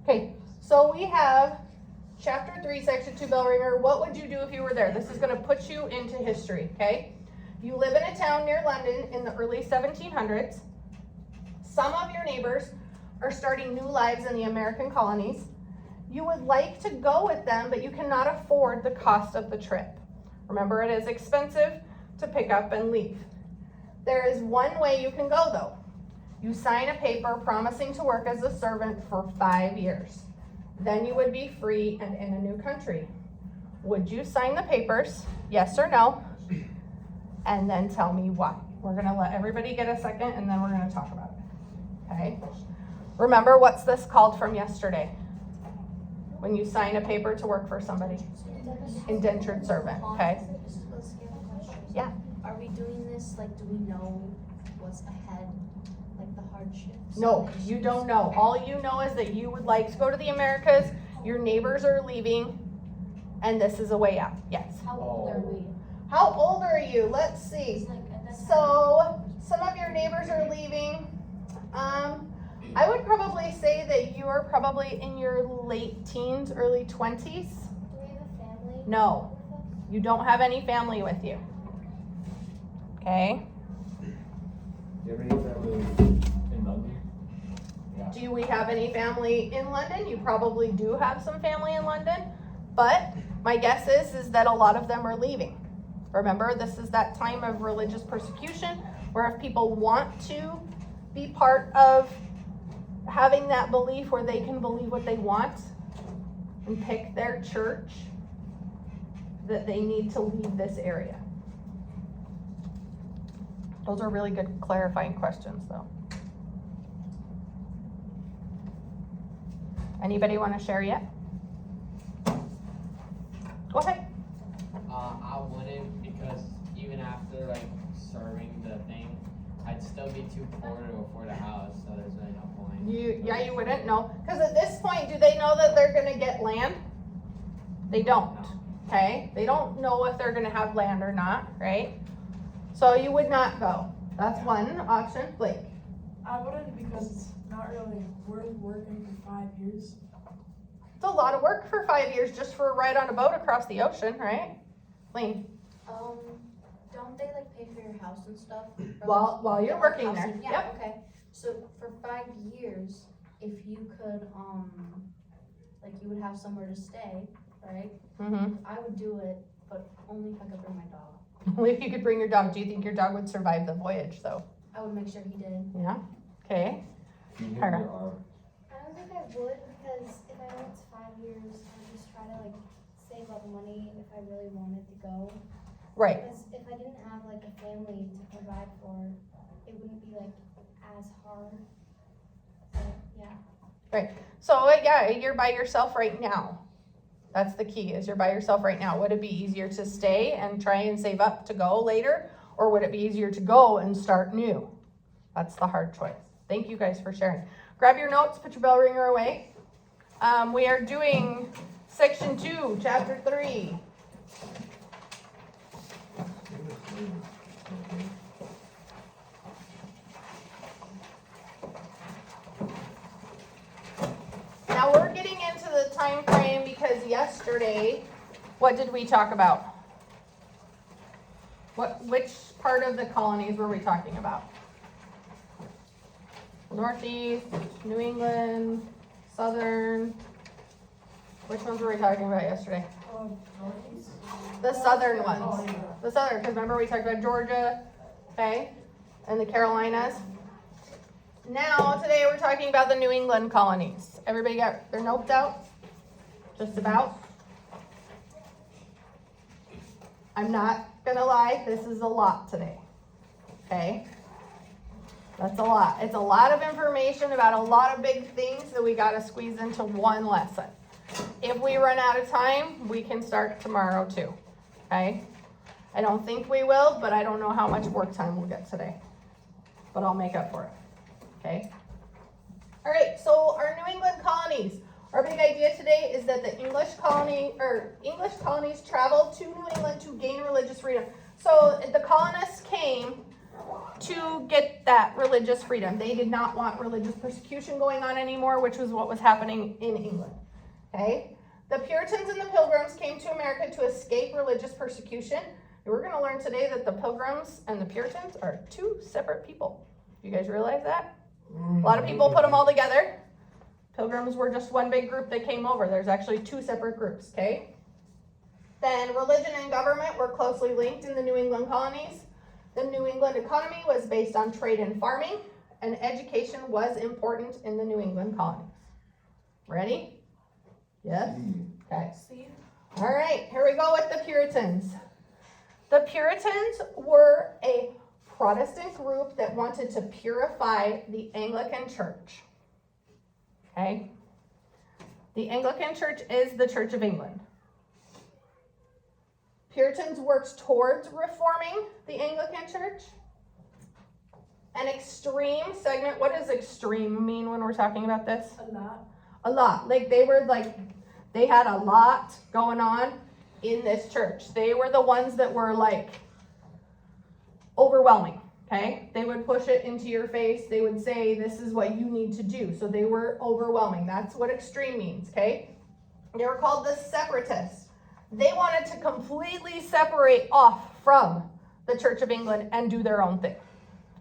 Okay, so we have chapter 3, section 2, bell ringer. What would you do if you were there? This is going to put you into history, okay? You live in a town near London in the early 1700s. Some of your neighbors are starting new lives in the American colonies. You would like to go with them, but you cannot afford the cost of the trip. Remember, it is expensive to pick up and leave. There is one way you can go, though. You sign a paper promising to work as a servant for 5 years. Then you would be free and in a new country. Would you sign the papers? Yes or no? And then tell me why. We're going to let everybody get a second, and then we're going to talk about it. Okay? Remember, what's this called from yesterday? When you sign a paper to work for somebody. Indentured servant. Okay? Yeah. Are we doing this, like, do we know what's ahead, like the hardships? No, you don't know. All you know is that you would like to go to the Americas, your neighbors are leaving, and this is a way out. Yes. How old are we? How old are you? Let's see. So, some of your neighbors are leaving. I would probably say that you are probably in your late teens, early 20s. Do we have a family? No, you don't have any family with you. Okay. Do you have any family in London? Yeah. Do we have any family in London? You probably do have some family in London, but my guess is that a lot of them are leaving. Remember, this is that time of religious persecution where if people want to be part of having that belief where they can believe what they want and pick their church, that they need to leave this area. Those are really good clarifying questions, though. Anybody want to share yet? Go ahead. I wouldn't, because even after like serving the thing, I'd still be too poor to afford a house, so there's really no point. You wouldn't know. Because at this point, do they know that they're going to get land? They don't. Okay? They don't know if they're going to have land or not, right? So you would not go. That's one option. Blake. I wouldn't, because it's not really worth working for 5 years. It's a lot of work for 5 years just for a ride on a boat across the ocean, right? Lane. Don't they like pay for your house and stuff? While you're working there. Yeah, Yep. okay. So for 5 years, if you could, like you would have somewhere to stay, right? Mm-hmm. I would do it, but only if I could bring my dog. Only if you could bring your dog. Do you think your dog would survive the voyage, though? I would make sure he did. Yeah. Okay. Can you Alright. hear your arm? I don't think I would, because if I went to 5 years, I'd just try to like save up money if I really wanted to go. Right. Because if I didn't have like a family to provide for, it wouldn't be like as hard. So yeah. So yeah, you're by yourself right now. That's the key, is you're by yourself right now. Would it be easier to stay and try and save up to go later? Or would it be easier to go and start new? That's the hard choice. Thank you guys for sharing. Grab your notes, put your bell ringer away. We are doing section 2, chapter 3. Now we're getting into the time frame because yesterday, what did we talk about? Which part of the colonies were we talking about? Northeast, New England, Southern. Which ones were we talking about yesterday? Northeast. The southern ones. The southern, because remember we talked about Georgia, okay, and the Carolinas. Now, today we're talking about the New England colonies. Everybody got their notes out? Just about? I'm not gonna lie, this is a lot today, okay? That's a lot. It's a lot of information about a lot of big things that we gotta squeeze into one lesson. If we run out of time, we can start tomorrow too, okay? I don't think we will, but I don't know how much work time we'll get today. But I'll make up for it, okay? All right, so our New England colonies. Our big idea today is that the English colonies traveled to New England to gain religious freedom. So the colonists came to get that religious freedom. They did not want religious persecution going on anymore, which was what was happening in England. Okay? The Puritans and the Pilgrims came to America to escape religious persecution. And we're going to learn today that the Pilgrims and the Puritans are two separate people. You guys realize that? A lot of people put them all together. Pilgrims were just one big group that came over. There's actually two separate groups, okay? Then religion and government were closely linked in the New England colonies. The New England economy was based on trade and farming, and education was important in the New England colonies. Ready? Yes? Okay. See? All right, here we go with the Puritans. The Puritans were a Protestant group that wanted to purify the Anglican Church. Okay? The Anglican Church is the Church of England. Puritans worked towards reforming the Anglican Church. An extreme segment, what does extreme mean when we're talking about this? A lot. A lot. They had a lot going on in this church. They were the ones that were overwhelming, okay? They would push it into your face. They would say, this is what you need to do. So they were overwhelming. That's what extreme means, okay? They were called the separatists. They wanted to completely separate off from the Church of England and do their own thing,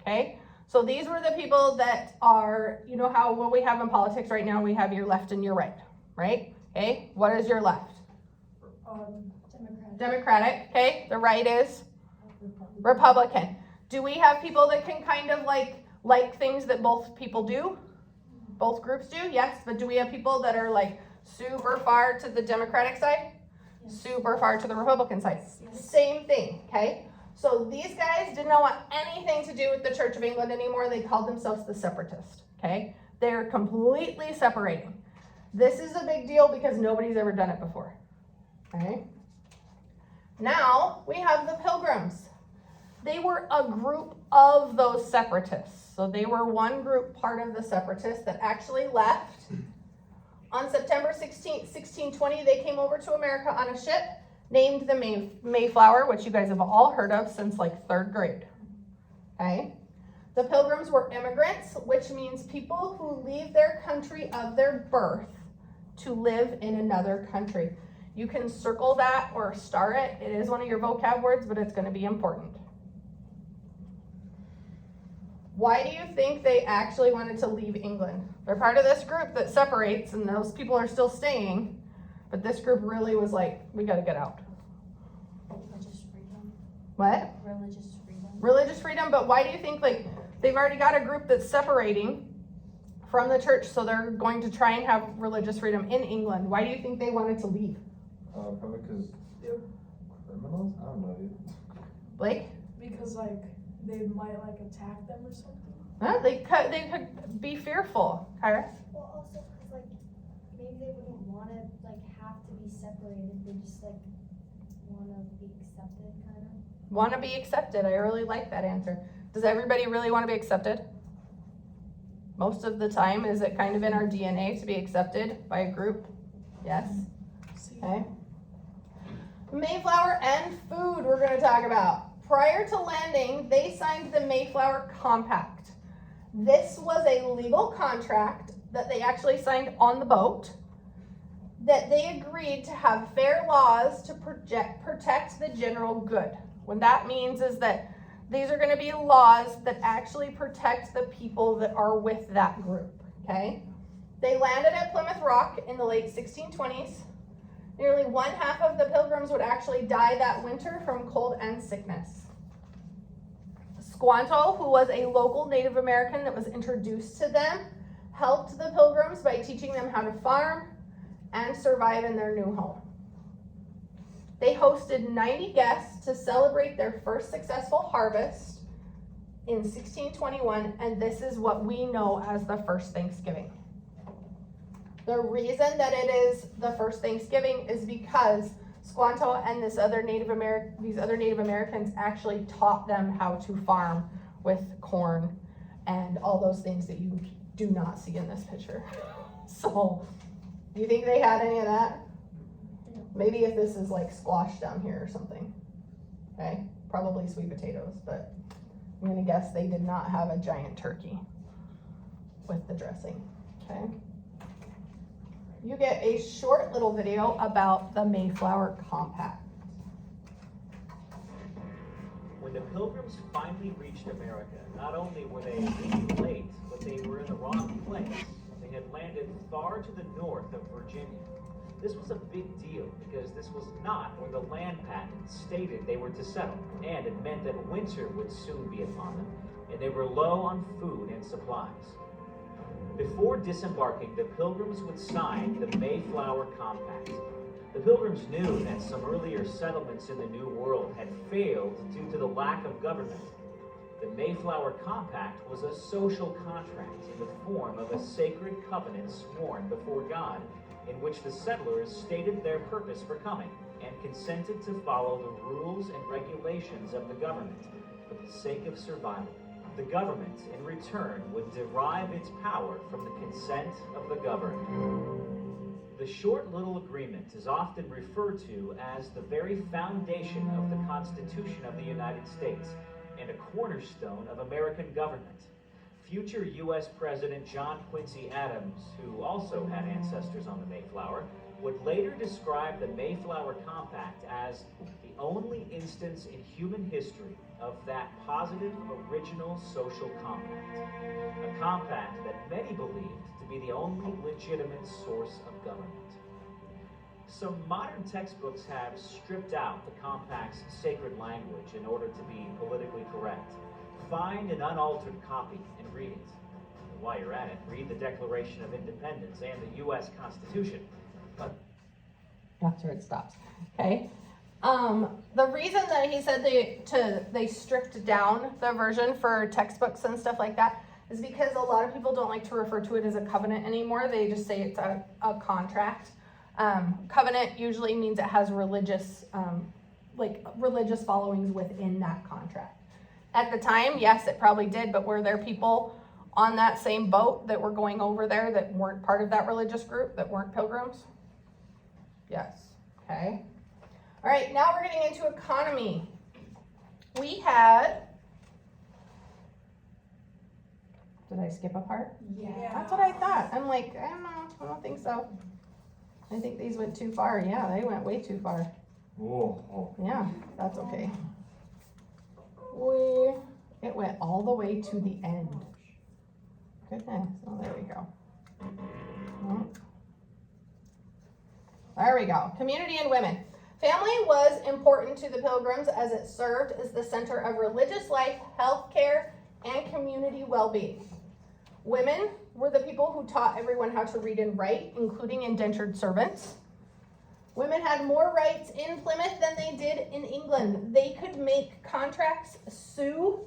okay? So these were the people that are, you know how what we have in politics right now, we have your left and your right, right? Okay, what is your left? Democratic, okay? The right is Republican. Do we have people that can kind of like things that both people do? Both groups do? Yes, but do we have people that are super far to the Democratic side? Yes. Super far to the Republican side? Yes. Same thing, okay? So these guys did not want anything to do with the Church of England anymore. They called themselves the separatists, okay? They're completely separating. This is a big deal because nobody's ever done it before, okay? Now we have the Pilgrims. They were a group of those separatists. So they were one group part of the separatists that actually left. On September 16th, 1620, they came over to America on a ship named the Mayflower, which you guys have all heard of since third grade. Okay? The Pilgrims were immigrants, which means people who leave their country of their birth to live in another country. You can circle that or star it. It is one of your vocab words, but it's going to be important. Why do you think they actually wanted to leave England? They're part of this group that separates, and those people are still staying, but this group really was we got to get out. Religious freedom. What? Religious freedom. Religious freedom, but why do you think they've already got a group that's separating from the church, so they're going to try and have religious freedom in England? Why do you think they wanted to leave? Probably because they're criminals? I don't know, dude. Blake? Because they might attack them or something. Huh? They could be fearful. Kyra? Well, also because maybe they wouldn't want to have to be separated. They just want to be accepted, kind of. Want to be accepted. I really like that answer. Does everybody really want to be accepted? Most of the time, is it kind of in our DNA to be accepted by a group? Yes. Okay. Mayflower and food we're going to talk about. Prior to landing, they signed the Mayflower Compact. This was a legal contract that they actually signed on the boat, that they agreed to have fair laws to protect the general good. What that means is that these are going to be laws that actually protect the people that are with that group, okay? They landed at Plymouth Rock in the late 1620s. Nearly one half of the Pilgrims would actually die that winter from cold and sickness. Squanto, who was a local Native American that was introduced to them, helped the Pilgrims by teaching them how to farm and survive in their new home. They hosted 90 guests to celebrate their first successful harvest in 1621, and this is what we know as the first Thanksgiving. The reason that it is the first Thanksgiving is because Squanto and these other Native Americans actually taught them how to farm with corn and all those things that you do not see in this picture. So, do you think they had any of that? Maybe if this is squash down here or something. Okay, probably sweet potatoes, but I'm gonna guess they did not have a giant turkey with the dressing, okay? You get a short little video about the Mayflower Compact. When the Pilgrims finally reached America, not only were they really late, but they were in the wrong place. They had landed far to the north of Virginia. This was a big deal because this was not where the land patent stated they were to settle, and it meant that winter would soon be upon them, and they were low on food and supplies. Before disembarking, the Pilgrims would sign the Mayflower Compact. The Pilgrims knew that some earlier settlements in the New World had failed due to the lack of government. The Mayflower Compact was a social contract in the form of a sacred covenant sworn before God, in which the settlers stated their purpose for coming and consented to follow the rules and regulations of the government for the sake of survival. The government, in return, would derive its power from the consent of the governed. The short little agreement is often referred to as the very foundation of the Constitution of the United States and a cornerstone of American government. Future U.S. President John Quincy Adams, who also had ancestors on the Mayflower, would later describe the Mayflower Compact as the only instance in human history of that positive original social compact, a compact that many believed to be the only legitimate source of government. Some modern textbooks have stripped out the compact's sacred language in order to be politically correct. Find an unaltered copy and read it. And while you're at it, read the Declaration of Independence and the U.S. Constitution. But That's where it stops, okay? The reason that he said they stripped down the version for textbooks and stuff like that is because a lot of people don't like to refer to it as a covenant anymore. They just say it's a contract. Covenant usually means it has religious followings within that contract. At the time, yes, it probably did, but were there people on that same boat that were going over there that weren't part of that religious group, that weren't pilgrims? Yes, okay. All right, now we're getting into economy. We had, did I skip a part? Yeah. That's what I thought. I'm like, I don't know, I don't think so. I think these went too far. Yeah, they went way too far. Whoa. Yeah, that's okay. It went all the way to the end. Goodness, oh, there we go. Oh. There we go. Community and women. Family was important to the Pilgrims as it served as the center of religious life, health care, and community well-being. Women were the people who taught everyone how to read and write, including indentured servants. Women had more rights in Plymouth than they did in England. They could make contracts, sue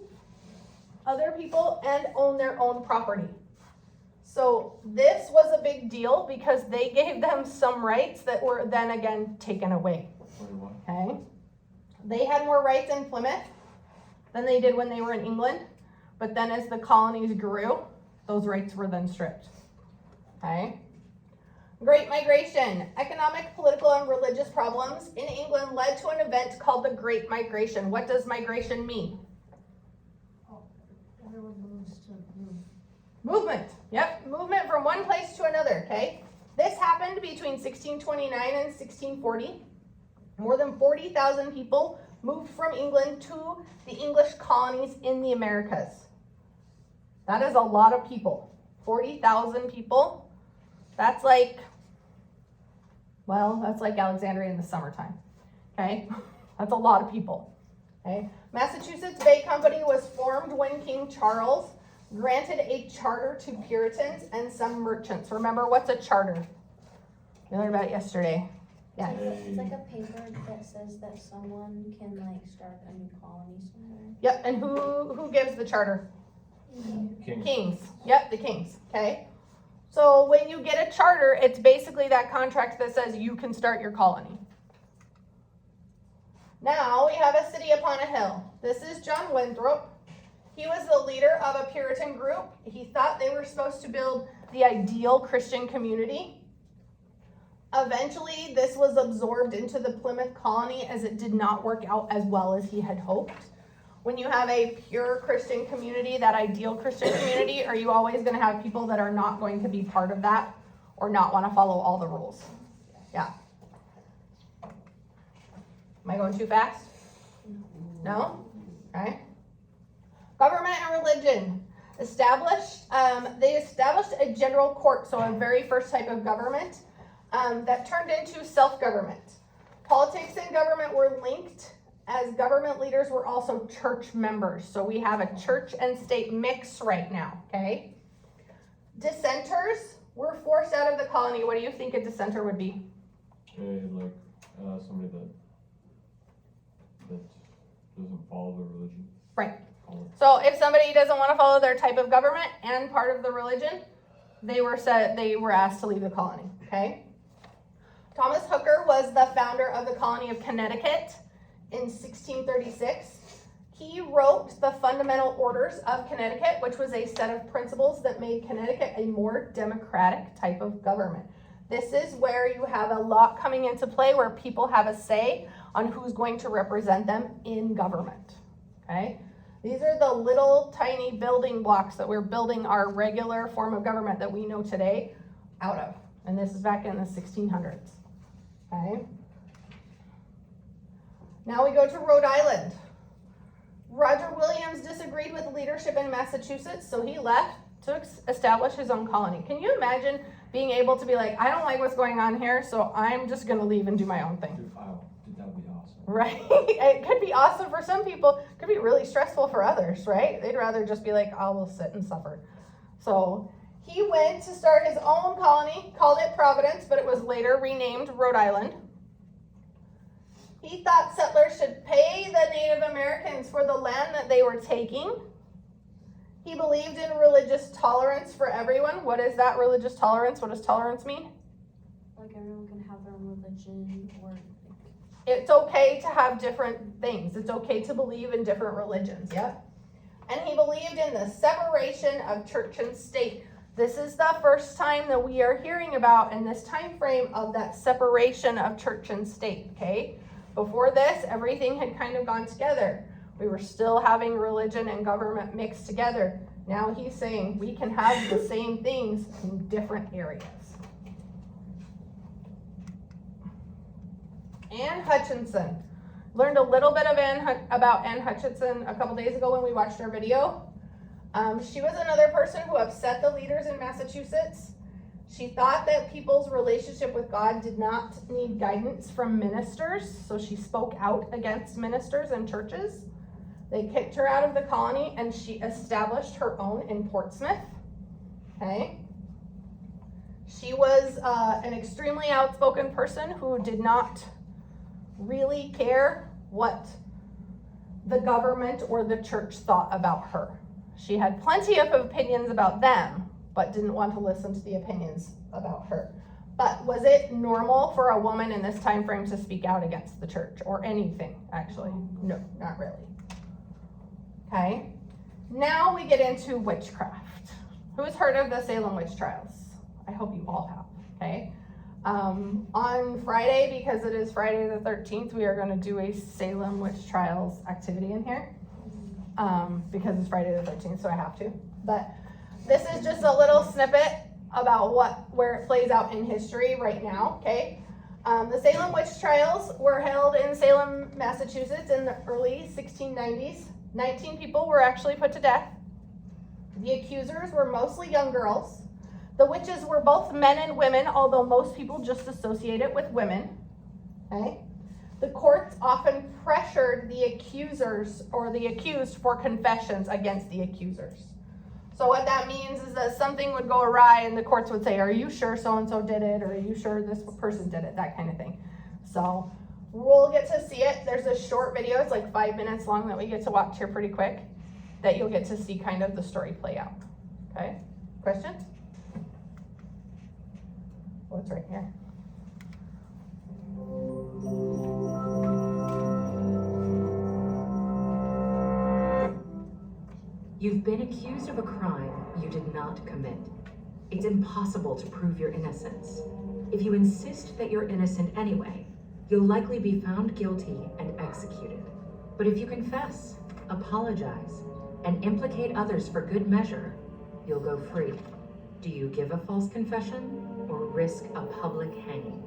other people, and own their own property. So this was a big deal because they gave them some rights that were then again taken away. Okay? They had more rights in Plymouth than they did when they were in England, but then as the colonies grew, those rights were then stripped. Okay? Great Migration. Economic, political, and religious problems in England led to an event called the Great Migration. What does migration mean? Everyone moves to move. Movement. Yep, movement from one place to another, okay? This happened between 1629 and 1640. More than 40,000 people moved from England to the English colonies in the Americas. That is a lot of people. 40,000 people. That's like Alexandria in the summertime, okay? That's a lot of people, okay? Massachusetts Bay Company was formed when King Charles granted a charter to Puritans and some merchants. Remember, what's a charter? We learned about it yesterday. Yeah. It's like a paper that says that someone can like start a new colony somewhere. Yep, and who gives the charter? King. Kings. Yep, the kings, okay? So when you get a charter, it's basically that contract that says you can start your colony. Now we have a city upon a hill. This is John Winthrop. He was the leader of a Puritan group. He thought they were supposed to build the ideal Christian community. Eventually, this was absorbed into the Plymouth colony as it did not work out as well as he had hoped. When you have a pure Christian community, that ideal Christian community, are you always going to have people that are not going to be part of that or not want to follow all the rules? Yeah. Am I going too fast? No? Okay. Government and religion. They established a general court, so a very first type of government that turned into self-government. Politics and government were linked, as government leaders were also church members. So we have a church and state mix right now, okay? Dissenters were forced out of the colony. What do you think a dissenter would be? Like somebody that doesn't follow the religion. Right. So if somebody doesn't want to follow their type of government and part of the religion, they were asked to leave the colony, okay? Thomas Hooker was the founder of the colony of Connecticut in 1636. He wrote the Fundamental Orders of Connecticut, which was a set of principles that made Connecticut a more democratic type of government. This is where you have a lot coming into play where people have a say on who's going to represent them in government, okay? These are the little tiny building blocks that we're building our regular form of government that we know today out of. And this is back in the 1600s, okay? Now we go to Rhode Island. Roger Williams disagreed with leadership in Massachusetts, so he left to establish his own colony. Can you imagine being able to be like, I don't like what's going on here, so I'm just going to leave and do my own thing? Dude, that would be awesome. Right? It could be awesome for some people. It could be really stressful for others, right? They'd rather just be like, I will sit and suffer. So he went to start his own colony, called it Providence, but it was later renamed Rhode Island. He thought settlers should pay the Native Americans for the land that they were taking. He believed in religious tolerance for everyone. What is that religious tolerance? What does tolerance mean? Like everyone can have their own religion, or It's okay to have different things. It's okay to believe in different religions, yep. And he believed in the separation of church and state. This is the first time that we are hearing about in this time frame of that separation of church and state, okay? Before this, everything had kind of gone together. We were still having religion and government mixed together. Now he's saying we can have the same things in different areas. Anne Hutchinson. Learned a little bit of about Anne Hutchinson a couple days ago when we watched our video. She was another person who upset the leaders in Massachusetts. She thought that people's relationship with God did not need guidance from ministers, so she spoke out against ministers and churches. They kicked her out of the colony, and she established her own in Portsmouth. Okay. She was an extremely outspoken person who did not really care what the government or the church thought about her. She had plenty of opinions about them, but didn't want to listen to the opinions about her. But was it normal for a woman in this time frame to speak out against the church or anything, actually? No, not really. Okay, now we get into witchcraft. Who's heard of the Salem witch trials? I hope you all have, okay? On Friday, because it is Friday the 13th, we are going to do a Salem witch trials activity in here. Because it's Friday the 13th, so I have to. But this is just a little snippet about where it plays out in history right now, okay? The Salem witch trials were held in Salem, Massachusetts in the early 1690s. 19 people were actually put to death. The accusers were mostly young girls. The witches were both men and women, although most people just associate it with women, okay? The courts often pressured the accusers or the accused for confessions against the accusers. So what that means is that something would go awry and the courts would say, are you sure so-and-so did it? Or are you sure this person did it? That kind of thing. So we'll get to see it. There's a short video. It's like 5 minutes long that we get to watch here pretty quick that you'll get to see kind of the story play out. Okay? Questions? What's right here? You've been accused of a crime you did not commit. It's impossible to prove your innocence. If you insist that you're innocent anyway, you'll likely be found guilty and executed. But if you confess, apologize, and implicate others for good measure, you'll go free. Do you give a false confession or risk a public hanging?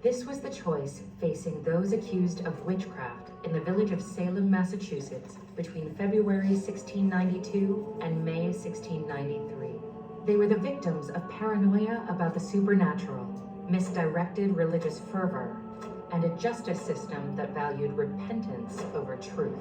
This was the choice facing those accused of witchcraft in the village of Salem, Massachusetts, between February 1692 and May 1693. They were the victims of paranoia about the supernatural, misdirected religious fervor, and a justice system that valued repentance over truth.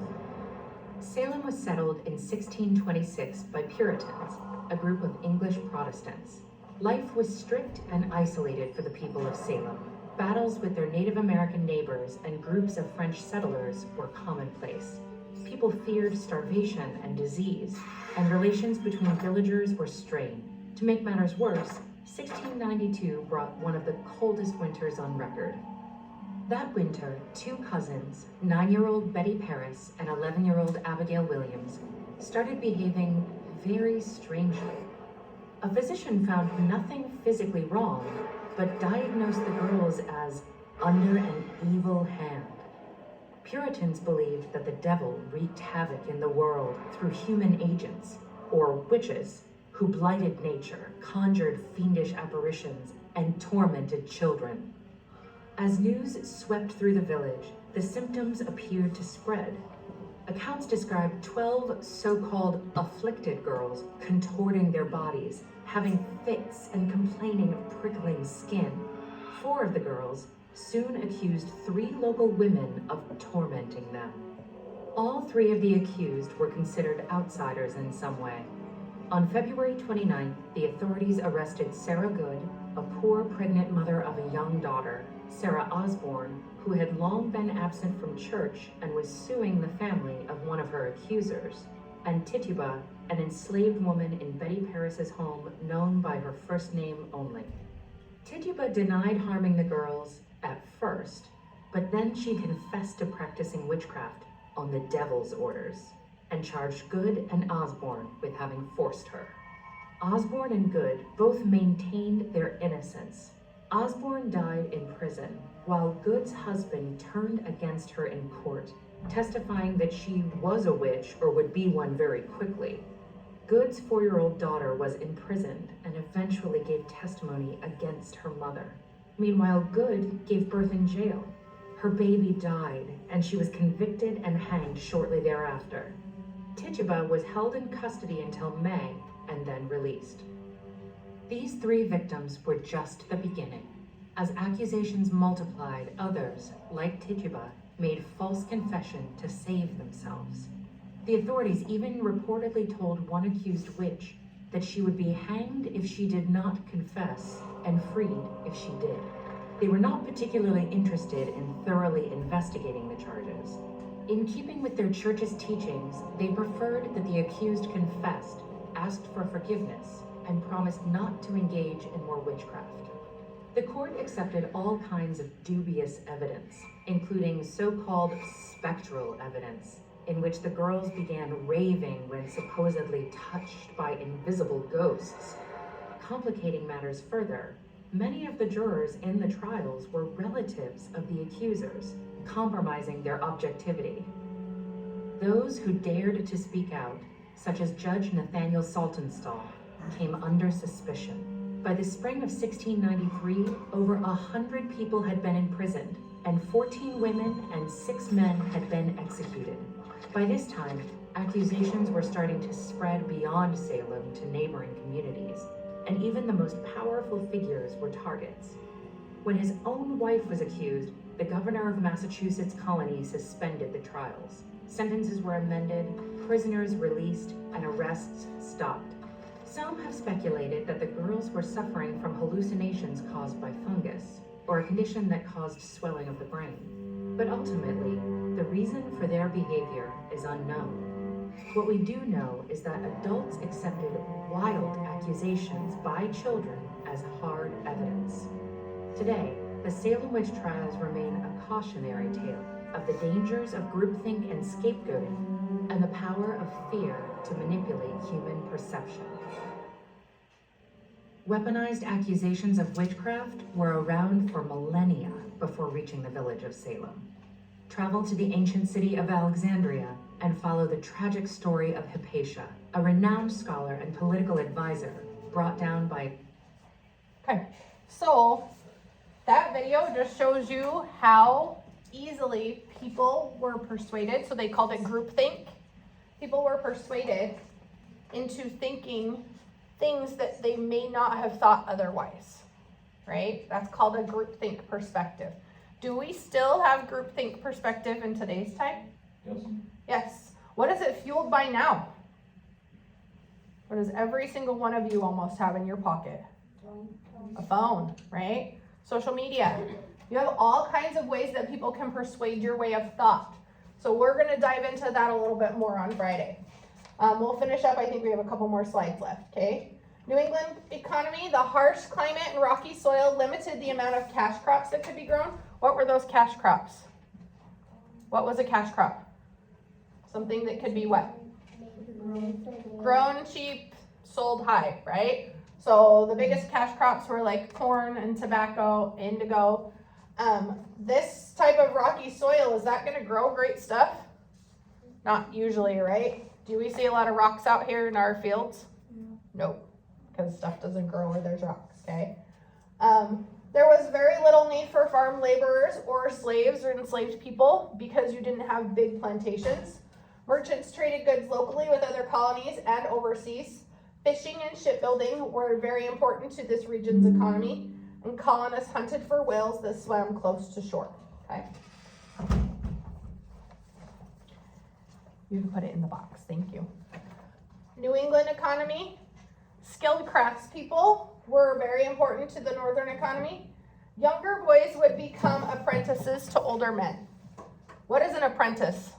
Salem was settled in 1626 by Puritans, a group of English Protestants. Life was strict and isolated for the people of Salem. Battles with their Native American neighbors and groups of French settlers were commonplace. People feared starvation and disease, and relations between villagers were strained. To make matters worse, 1692 brought one of the coldest winters on record. That winter, two cousins, 9-year-old Betty Paris and 11-year-old Abigail Williams, started behaving very strangely. A physician found nothing physically wrong, but diagnosed the girls as under an evil hand. Puritans believed that the devil wreaked havoc in the world through human agents, or witches, who blighted nature, conjured fiendish apparitions, and tormented children. As news swept through the village, the symptoms appeared to spread. Accounts described 12 so-called afflicted girls contorting their bodies, having fits and complaining of prickling skin. 4 of the girls soon accused 3 local women of tormenting them. All 3 of the accused were considered outsiders in some way. On February 29th, the authorities arrested Sarah Good, a poor pregnant mother of a young daughter, Sarah Osborne, who had long been absent from church and was suing the family of one of her accusers, and Tituba, an enslaved woman in Betty Paris's home known by her first name only. Tituba denied harming the girls at first, but then she confessed to practicing witchcraft on the devil's orders and charged Good and Osborne with having forced her. Osborne and Good both maintained their innocence. Osborne died in prison, while Good's husband turned against her in court, testifying that she was a witch or would be one very quickly. Good's 4-year-old daughter was imprisoned and eventually gave testimony against her mother. Meanwhile, Good gave birth in jail. Her baby died, and she was convicted and hanged shortly thereafter. Tituba was held in custody until May and then released. These 3 victims were just the beginning. As accusations multiplied, others, like Tituba, made false confession to save themselves. The authorities even reportedly told one accused witch that she would be hanged if she did not confess and freed if she did. They were not particularly interested in thoroughly investigating the charges. In keeping with their church's teachings, they preferred that the accused confessed, asked for forgiveness, and promised not to engage in more witchcraft. The court accepted all kinds of dubious evidence, including so-called spectral evidence, in which the girls began raving when supposedly touched by invisible ghosts. Complicating matters further, many of the jurors in the trials were relatives of the accusers, compromising their objectivity. Those who dared to speak out, such as Judge Nathaniel Saltonstall, came under suspicion. By the spring of 1693, over 100 people had been imprisoned, and 14 women and 6 men had been executed. By this time, accusations were starting to spread beyond Salem to neighboring communities, and even the most powerful figures were targets. When his own wife was accused, the governor of Massachusetts colony suspended the trials. Sentences were amended, prisoners released, and arrests stopped. Some have speculated that the girls were suffering from hallucinations caused by fungus, or a condition that caused swelling of the brain. But ultimately, the reason for their behavior is unknown. What we do know is that adults accepted wild accusations by children as hard evidence. Today, the Salem witch trials remain a cautionary tale of the dangers of groupthink and scapegoating, and the power of fear to manipulate human perception. Weaponized accusations of witchcraft were around for millennia before reaching the village of Salem. Travel to the ancient city of Alexandria, and follow the tragic story of Hypatia, a renowned scholar and political advisor brought down by. Okay, so that video just shows you how easily people were persuaded. So they called it groupthink. People were persuaded into thinking things that they may not have thought otherwise, right? That's called a groupthink perspective. Do we still have groupthink perspective in today's time? Yes. Yes. What is it fueled by now? What does every single one of you almost have in your pocket? A phone, right? Social media. You have all kinds of ways that people can persuade your way of thought. So we're going to dive into that a little bit more on Friday. We'll finish up. I think we have a couple more slides left, okay? New England economy, the harsh climate and rocky soil limited the amount of cash crops that could be grown. What were those cash crops? What was a cash crop? Something that could be what? Grown cheap, sold high, right? So the biggest cash crops were like corn and tobacco, indigo. This type of rocky soil, is that going to grow great stuff? Not usually, right? Do we see a lot of rocks out here in our fields? Nope, because stuff doesn't grow where there's rocks, okay? There was very little need for farm laborers or slaves or enslaved people because you didn't have big plantations. Merchants traded goods locally with other colonies and overseas. Fishing and shipbuilding were very important to this region's economy, and colonists hunted for whales that swam close to shore, okay? You can put it in the box, thank you. New England economy, skilled craftspeople were very important to the northern economy. Younger boys would become apprentices to older men. What is an apprentice?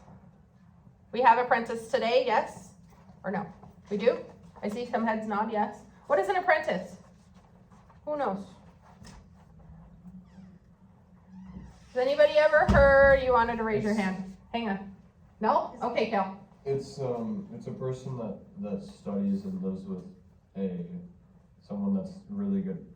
We have apprentices today, yes or no? We do? I see some heads nod, yes. What is an apprentice? Who knows? Has anybody ever heard? You wanted to raise your hand. Hang on. No? Okay, Cal. It's a person that studies and lives with someone that's really good,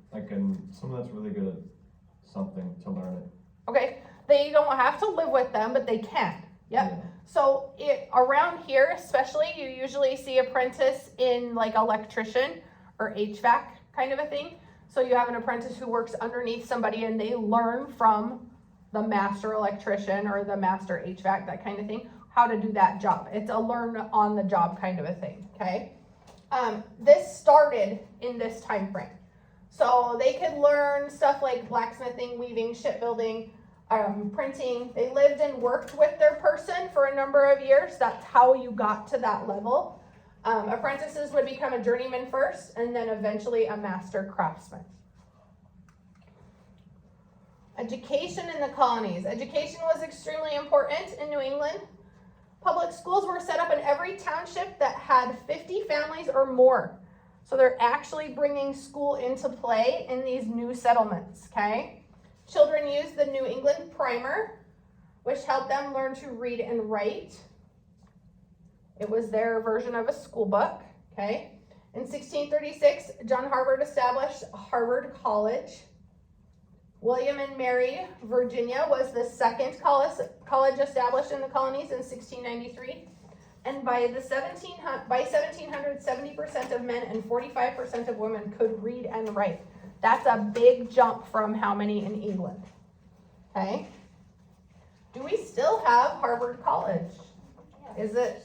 someone that's really good at something to learn it. Okay, they don't have to live with them, but they can. Yep. Yeah. So around here, especially, you usually see apprentice in like electrician or HVAC kind of a thing. So you have an apprentice who works underneath somebody and they learn from the master electrician or the master HVAC, that kind of thing, how to do that job. It's a learn on the job kind of a thing, okay? This started in this time frame. So they could learn stuff like blacksmithing, weaving, shipbuilding, printing. They lived and worked with their person for a number of years. That's how you got to that level. Apprentices would become a journeyman first and then eventually a master craftsman. Education in the colonies. Education was extremely important in New England. Public schools were set up in every township that had 50 families or more. So they're actually bringing school into play in these new settlements, okay? Children used the New England Primer, which helped them learn to read and write. It was their version of a school book, okay? In 1636, John Harvard established Harvard College. William and Mary, Virginia, was the second college established in the colonies in 1693. And by 1700, 70% of men and 45% of women could read and write. That's a big jump from how many in England, okay? Do we still have Harvard College? Is it?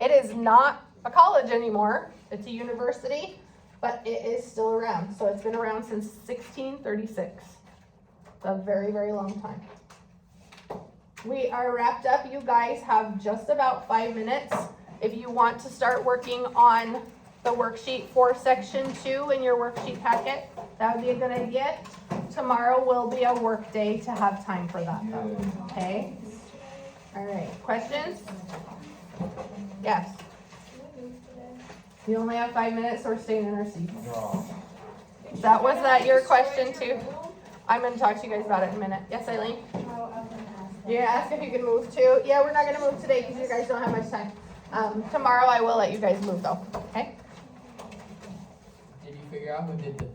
It is not a college anymore. It's a university, but it is still around. So it's been around since 1636. It's a very, very long time. We are wrapped up. You guys have just about 5 minutes. If you want to start working on the worksheet for section 2 in your worksheet packet, that would be a good idea. Tomorrow will be a work day to have time for that though. Okay? All right. Questions? Yes. You only have 5 minutes, so we're staying in our seats. Was that your question too? I'm going to talk to you guys about it in a minute. Yes, Eileen? You asked if you could move too. Yeah, we're not going to move today because you guys don't have much time. Tomorrow I will let you guys move though. Okay? Did you figure out who did the